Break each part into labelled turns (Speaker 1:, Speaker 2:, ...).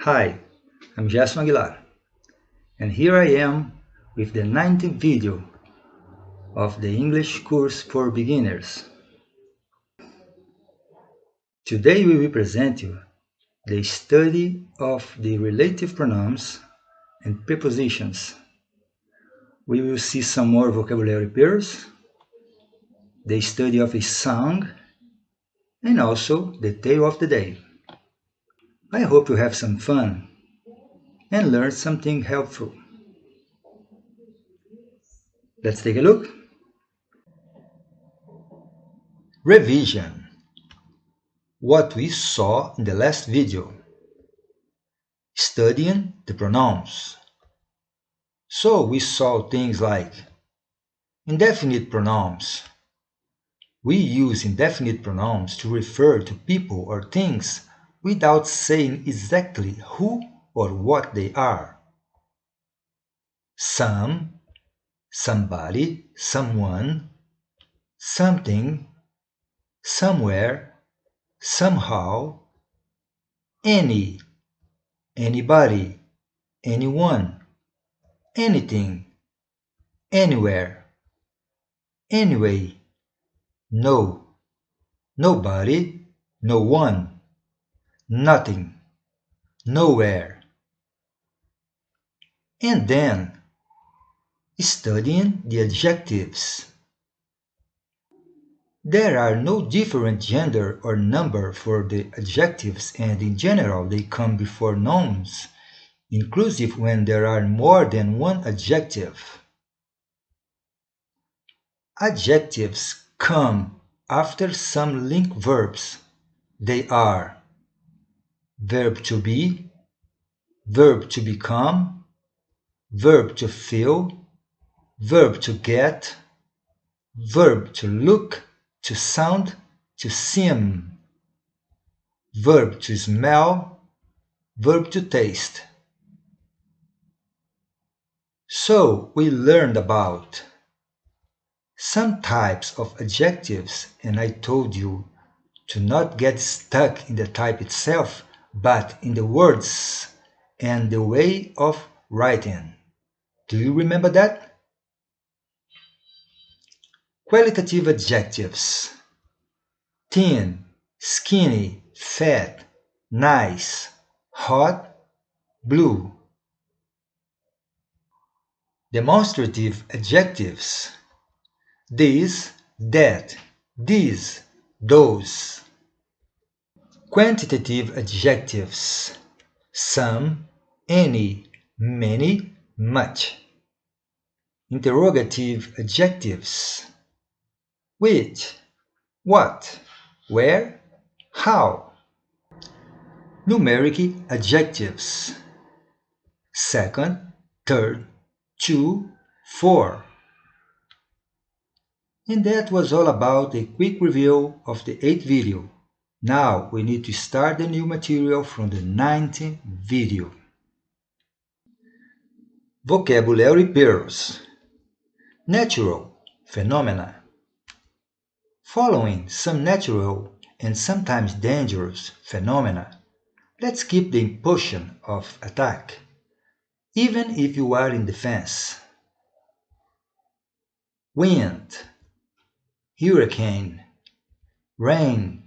Speaker 1: Hi, I'm Jason Aguilar, and here I am with the 19th video of the English course for beginners. Today we will present you the study of the relative pronouns and prepositions. We will see some more vocabulary pairs, the study of a song, and also the tale of the day. I hope you have some fun and learn something helpful. Let's take a look. Revision. What we saw in the last video. Studying the pronouns. So we saw things like indefinite pronouns. We use indefinite pronouns to refer to people or things without saying exactly who or what they are. Some, somebody, someone, something, somewhere, somehow, any, anybody, anyone, anything, anywhere, anyway, no, nobody, no one, nothing, nowhere. And then, studying the adjectives. There are no different gender or number for the adjectives, and in general they come before nouns, inclusive when there are more than one adjective. Adjectives come after some link verbs. They are verb to be, verb to become, verb to feel, verb to get, verb to look, to sound, to seem, verb to smell, verb to taste. So we learned about some types of adjectives, and I told you to not get stuck in the type itself, but in the words and the way of writing. Do you remember that? Qualitative adjectives: thin, skinny, fat, nice, hot, blue. Demonstrative adjectives: this, that, these, those. Quantitative adjectives: some, any, many, much. Interrogative adjectives: which, what, where, how. Numeric adjectives: second, third, two, four. And that was all about a quick review of the 8th video. Now we need to start the new material from the 19th video. Vocabulary pairs. Natural, phenomena. Following some natural and sometimes dangerous phenomena, let's keep the impulsion of attack, even if you are in defense. Wind, hurricane, rain,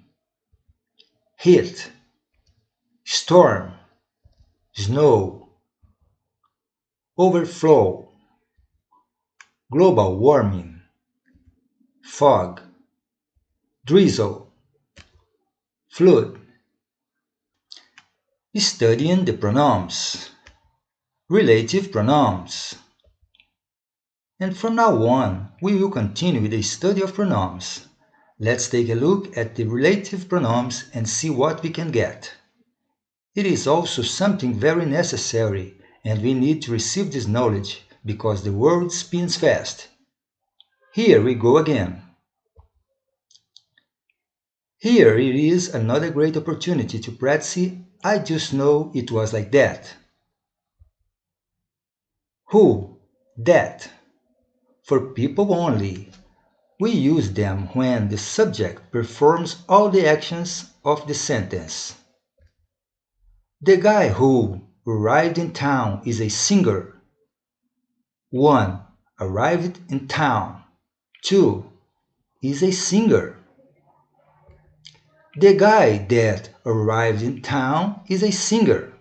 Speaker 1: heat, storm, snow, overflow, global warming, fog, drizzle, flood. Studying the pronouns, relative pronouns. And from now on, we will continue with the study of pronouns. Let's take a look at the relative pronouns and see what we can get. It is also something very necessary, and we need to receive this knowledge because the world spins fast. Here we go again. Here it is another great opportunity to practice I just know it was like that. Who, that. For people only. We use them when the subject performs all the actions of the sentence. The guy who arrived in town is a singer. 1. Arrived in town. 2. Is a singer. The guy that arrived in town is a singer.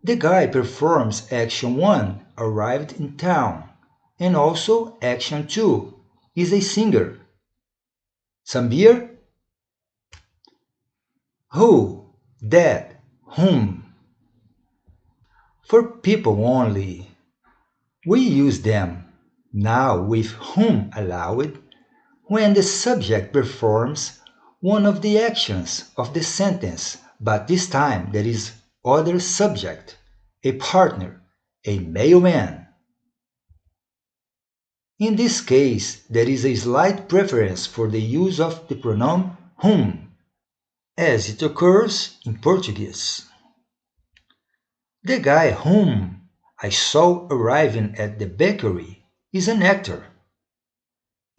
Speaker 1: The guy performs action 1, arrived in town, and also action 2, is a singer. Some beer? Who, that, whom. For people only. We use them, now with whom allowed, when the subject performs one of the actions of the sentence, but this time there is other subject, a partner, a mailman. In this case, there is a slight preference for the use of the pronoun whom, as it occurs in Portuguese. The guy whom I saw arriving at the bakery is an actor.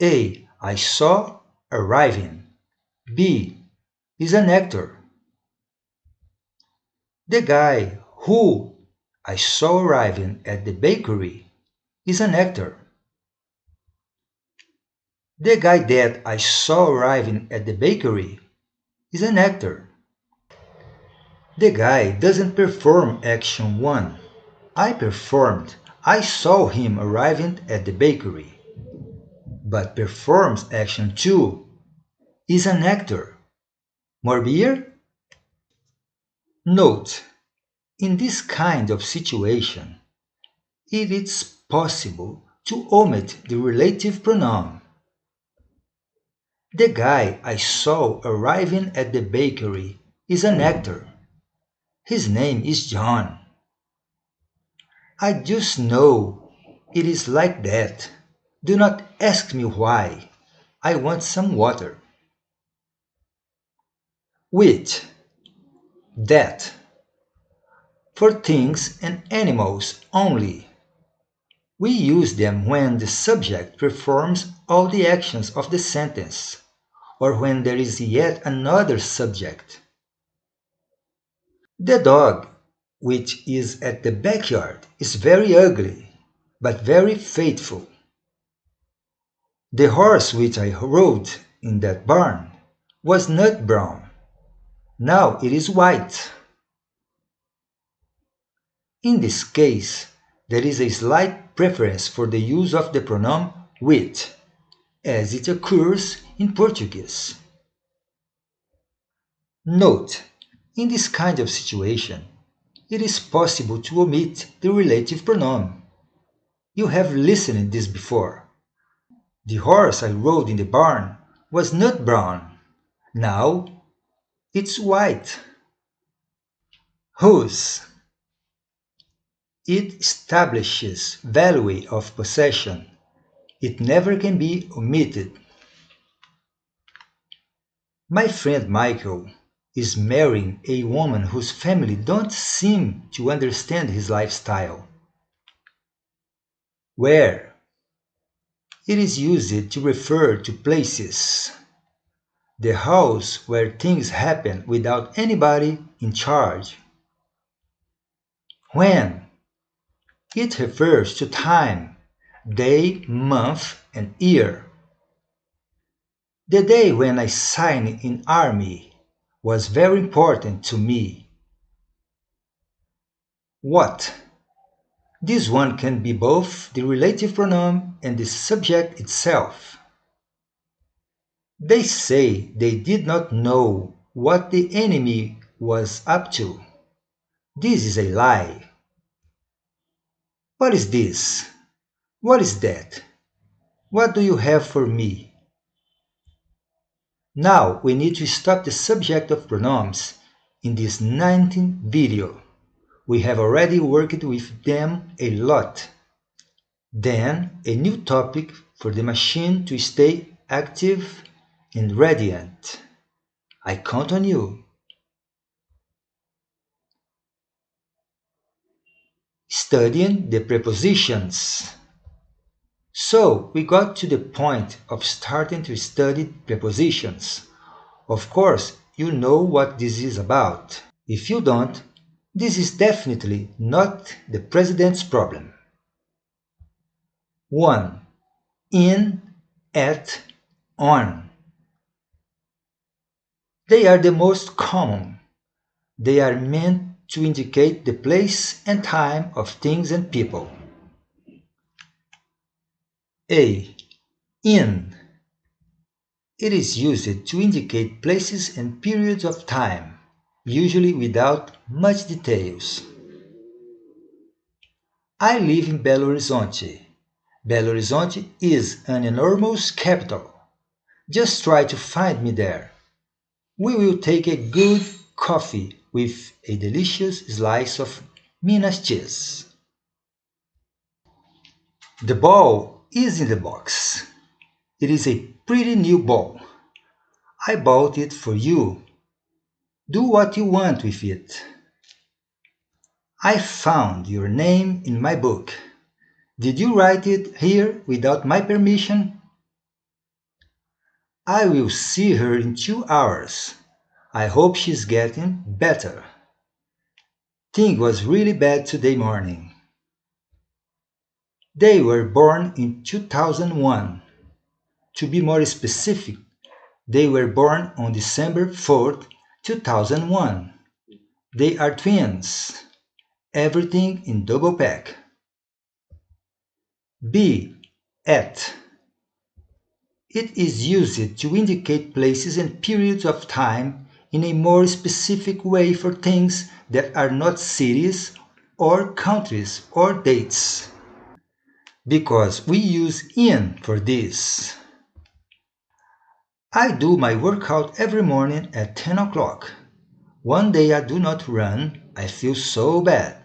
Speaker 1: A. I saw arriving. B. Is an actor. The guy who I saw arriving at the bakery is an actor. The guy that I saw arriving at the bakery is an actor. The guy doesn't perform action 1. I performed. I saw him arriving at the bakery. But performs action 2. Is an actor. More beer? Note, in this kind of situation, it is possible to omit the relative pronoun. The guy I saw arriving at the bakery is an actor. His name is John. I just know it is like that. Do not ask me why. I want some water. With, that. For things and animals only. We use them when the subject performs all the actions of the sentence, or when there is yet another subject. The dog, which is at the backyard, is very ugly, but very faithful. The horse which I rode in that barn was not brown. Now it is white. In this case, there is a slight preference for the use of the pronoun with, as it occurs in Portuguese. Note, in this kind of situation, it is possible to omit the relative pronoun. You have listened to this before. The horse I rode in the barn was not brown. Now it's white. Whose? It establishes value of possession. It never can be omitted. My friend Michael is marrying a woman whose family don't seem to understand his lifestyle. Where? It is used to refer to places. The house where things happen without anybody in charge. When? It refers to time, day, month, and year. The day when I signed in army was very important to me. What? This one can be both the relative pronoun and the subject itself. They say they did not know what the enemy was up to. This is a lie. What is this? What is that? What do you have for me? Now we need to stop the subject of pronouns in this 19th video. We have already worked with them a lot. Then a new topic for the machine to stay active and radiant. I count on you. Studying the prepositions. So we got to the point of starting to study prepositions. Of course, you know what this is about. If you don't, this is definitely not the president's problem. 1. In, at, on. They are the most common. They are meant to indicate the place and time of things and people. A. In. It is used to indicate places and periods of time, usually without much details. I live in Belo Horizonte. Belo Horizonte is an enormous capital. Just try to find me there. We will take a good coffee with a delicious slice of Minas cheese. The ball is in the box. It is a pretty new ball. I bought it for you. Do what you want with it. I found your name in my book. Did you write it here without my permission? I will see her in 2 hours. I hope she's getting better. Thing was really bad today morning. They were born in 2001. To be more specific, they were born on December 4th, 2001. They are twins. Everything in double pack. B. At. It is used to indicate places and periods of time in a more specific way for things that are not cities or countries or dates. Because we use in for this. I do my workout every morning at 10 o'clock. One day I do not run, I feel so bad.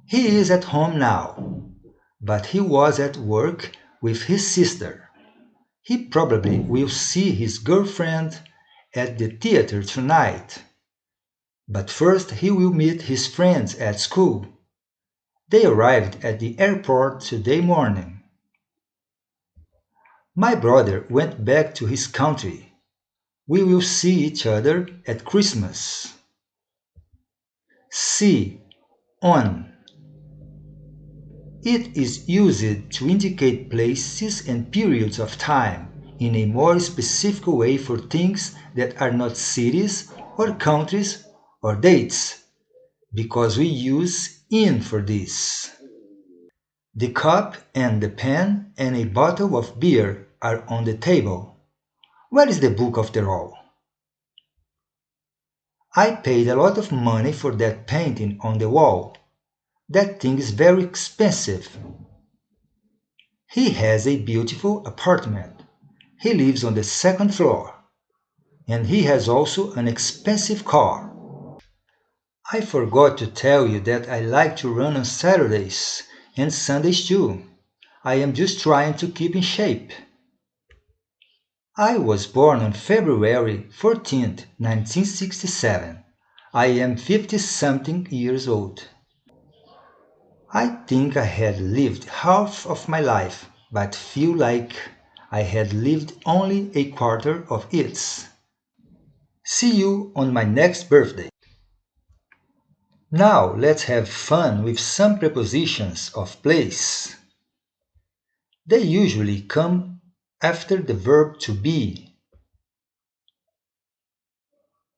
Speaker 1: He is at home now, but he was at work with his sister. He probably will see his girlfriend at the theater tonight. But first he will meet his friends at school. They arrived at the airport today morning. My brother went back to his country. We will see each other at Christmas. C. On. It is used to indicate places and periods of time in a more specific way for things that are not cities or countries or dates, because we use in for this. The cup and the pen and a bottle of beer are on the table. Where is the book after all? I paid a lot of money for that painting on the wall. That thing is very expensive. He has a beautiful apartment. He lives on the 2nd floor. And he has also an expensive car. I forgot to tell you that I like to run on Saturdays and Sundays too. I am just trying to keep in shape. I was born on February 14th, 1967. I am 50-something years old. I think I had lived half of my life, but feel like I had lived only a quarter of it. See you on my next birthday. Now let's have fun with some prepositions of place. They usually come after the verb to be.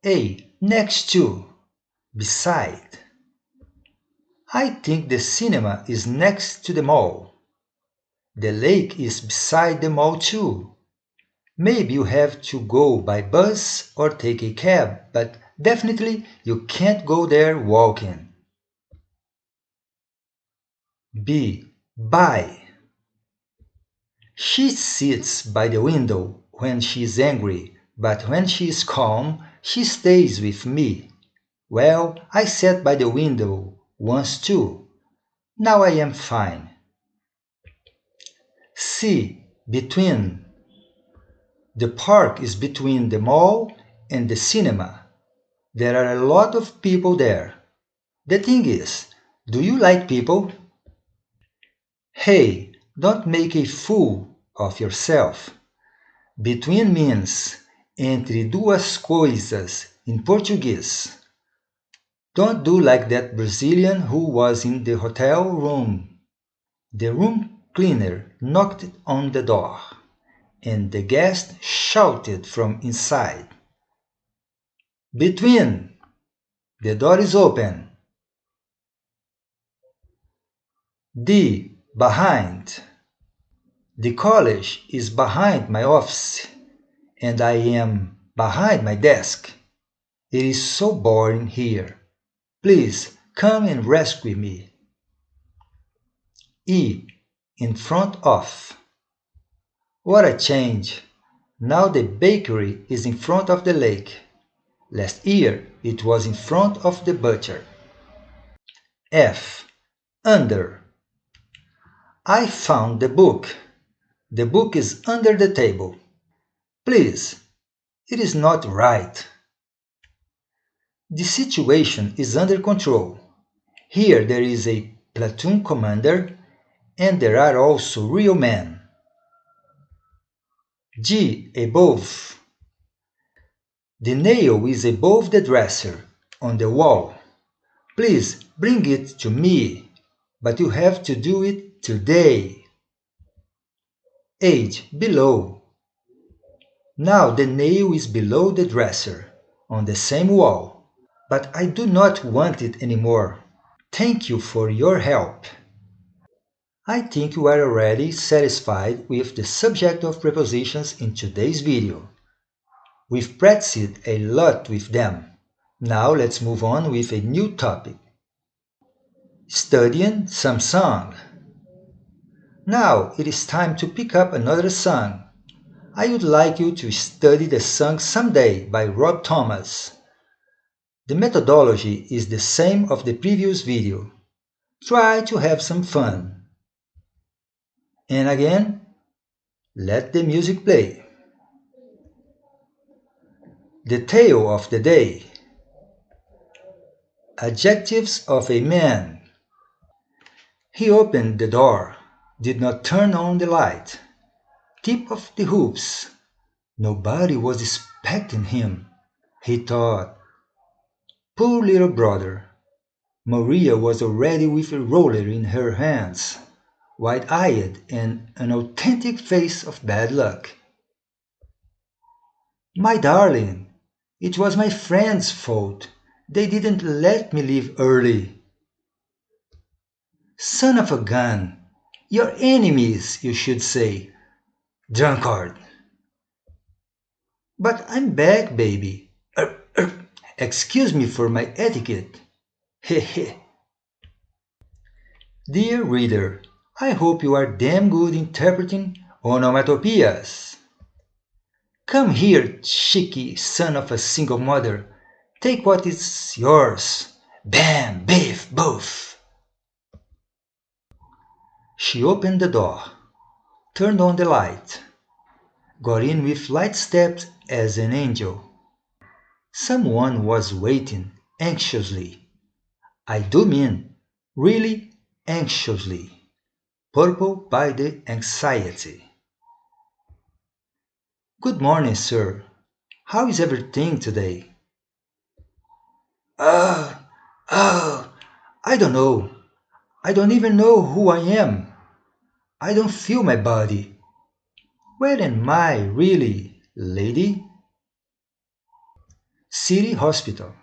Speaker 1: A. Next to, beside. I think the cinema is next to the mall. The lake is beside the mall too. Maybe you have to go by bus or take a cab, but definitely you can't go there walking. B. By. She sits by the window when she is angry, but when she is calm, she stays with me. Well, I sat by the window once too. Now I am fine. C. Between. The park is between the mall and the cinema. There are a lot of people there. The thing is, do you like people? Hey, don't make a fool of yourself. Between means Entre duas coisas, in Portuguese. Don't do like that Brazilian who was in the hotel room. The room cleaner knocked on the door, and the guest shouted from inside. Between! The door is open. D. Behind. The college is behind my office, and I am behind my desk. It is so boring here. Please come and rescue me. E. In front of. What a change! Now the bakery is in front of the lake. Last year it was in front of the butcher. F. Under. I found the book. The book is under the table. Please, it is not right. The situation is under control. Here there is a platoon commander, and there are also real men. G. Above. The nail is above the dresser, on the wall. Please bring it to me, but you have to do it today. H. Below. Now the nail is below the dresser, on the same wall. But I do not want it anymore. Thank you for your help. I think you are already satisfied with the subject of prepositions in today's video. We've practiced a lot with them. Now let's move on with a new topic. Studying some song. Now it is time to pick up another song. I would like you to study the song Someday by Rob Thomas. The methodology is the same of the previous video. Try to have some fun. And again, let the music play. The tale of the day. Adjectives of a man. He opened the door, did not turn on the light. Tip of the hoops. Nobody was expecting him. He thought, poor little brother. Maria was already with a roller in her hands, wide-eyed and an authentic face of bad luck. My darling, it was my friend's fault. They didn't let me leave early. Son of a gun, your enemies, you should say. Drunkard. But I'm back, baby. Excuse me for my etiquette. Hehe. Dear reader, I hope you are damn good interpreting onomatopoeias. Come here, cheeky son of a single mother. Take what is yours. Bam, biff, boof. She opened the door, turned on the light, got in with light steps as an angel. Someone was waiting anxiously. I do mean really anxiously. Purple by the anxiety. Good morning, sir. How is everything today? I don't know. I don't even know who I am. I don't feel my body. Where am I, really, lady? City Hospital.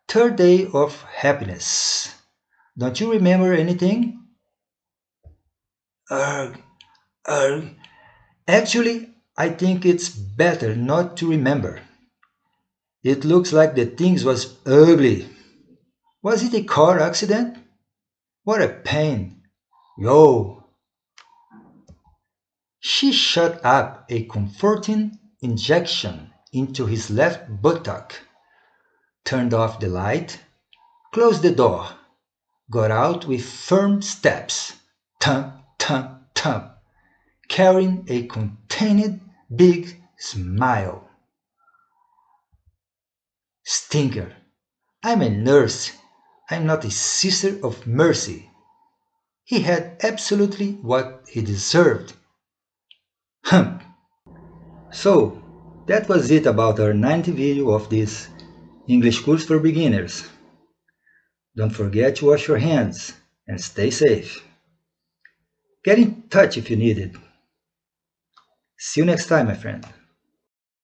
Speaker 1: Third day of happiness. Don't you remember anything? Actually, I think it's better not to remember. It looks like the things was ugly. Was it a car accident? What a pain. Yo. She shot up a comforting injection into his left buttock, turned off the light, closed the door, got out with firm steps, thump, thump, thump, carrying a contained big smile. Stinker, I'm a nurse. I'm not a sister of mercy. He had absolutely what he deserved. Hump. So, That was it about our 90th video of this English course for beginners. Don't forget to wash your hands and stay safe. Get in touch if you need it. See you next time, my friend.